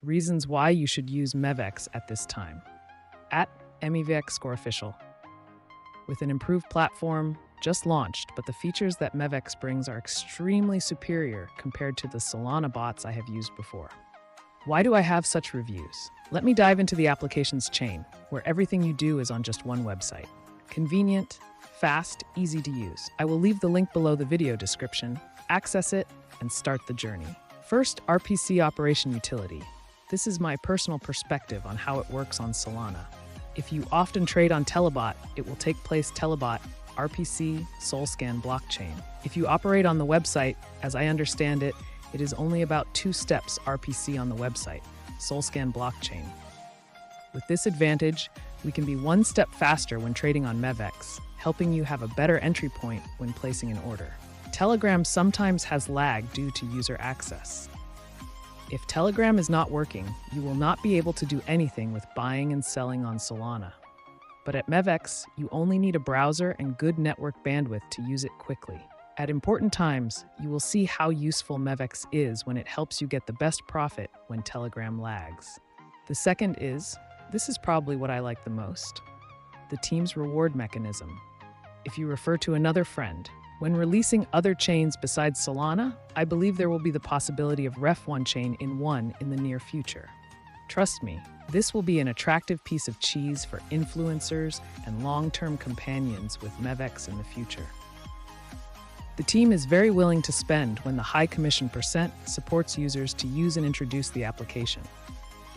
Reasons why you should use Mevx at this time. At Mevx Score Official. With an improved platform, just launched, but the features that Mevx brings are extremely superior compared to the Solana bots I have used before. Why do I have such reviews? Let me dive into the application's chain, where everything you do is on just one website. Convenient, fast, easy to use. I will leave the link below the video description. Access it and start the journey. First, RPC Operation Utility. This is my personal perspective on how it works on Solana. If you often trade on Telebot, it will take place Telebot, RPC, SolScan blockchain. If you operate on the website, as I understand it, it is only about 2 steps RPC on the website, SolScan blockchain. With this advantage, we can be 1 step faster when trading on Mevx, helping you have a better entry point when placing an order. Telegram sometimes has lag due to user access. If Telegram is not working, you will not be able to do anything with buying and selling on Solana. But at Mevx, you only need a browser and good network bandwidth to use it quickly. At important times, you will see how useful Mevx is when it helps you get the best profit when Telegram lags. The second is, this is probably what I like the most, the team's reward mechanism. If you refer to another friend, when releasing other chains besides Solana, I believe there will be the possibility of Ref1 chain in the near future. Trust me, this will be an attractive piece of cheese for influencers and long-term companions with Mevx in the future. The team is very willing to spend when the high commission percent supports users to use and introduce the application.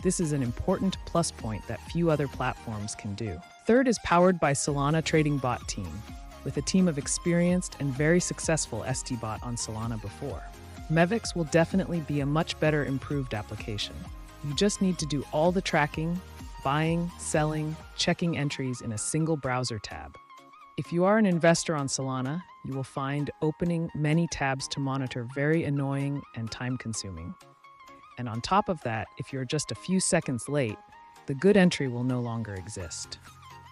This is an important plus point that few other platforms can do. Third is powered by Solana Trading Bot team, with a team of experienced and very successful ST-Bot on Solana before. Mevx will definitely be a much better improved application. You just need to do all the tracking, buying, selling, checking entries in a single browser tab. If you are an investor on Solana, you will find opening many tabs to monitor very annoying and time-consuming. And on top of that, if you're just a few seconds late, the good entry will no longer exist.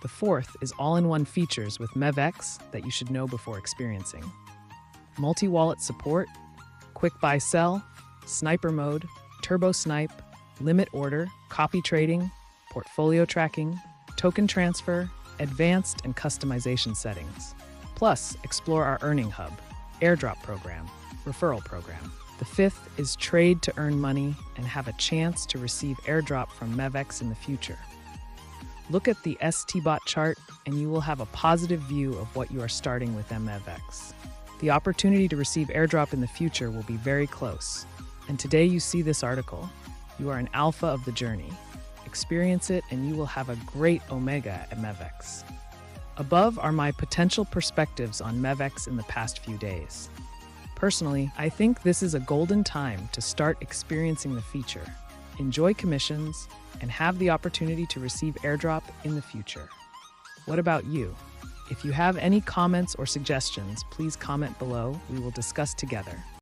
The fourth is all-in-one features with Mevx that you should know before experiencing. Multi-wallet support, quick buy-sell, sniper mode, turbo snipe, limit order, copy trading, portfolio tracking, token transfer, advanced and customization settings. Plus, explore our earning hub, Airdrop program, referral program. The fifth is trade to earn money and have a chance to receive airdrop from Mevx in the future. Look at the ST-Bot chart and you will have a positive view of what you are starting with Mevx. The opportunity to receive airdrop in the future will be very close. And today you see this article. You are an alpha of the journey. Experience it and you will have a great omega at Mevx. Above are my potential perspectives on Mevx in the past few days. Personally, I think this is a golden time to start experiencing the feature, enjoy commissions, and have the opportunity to receive airdrop in the future. What about you? If you have any comments or suggestions, please comment below. We will discuss together.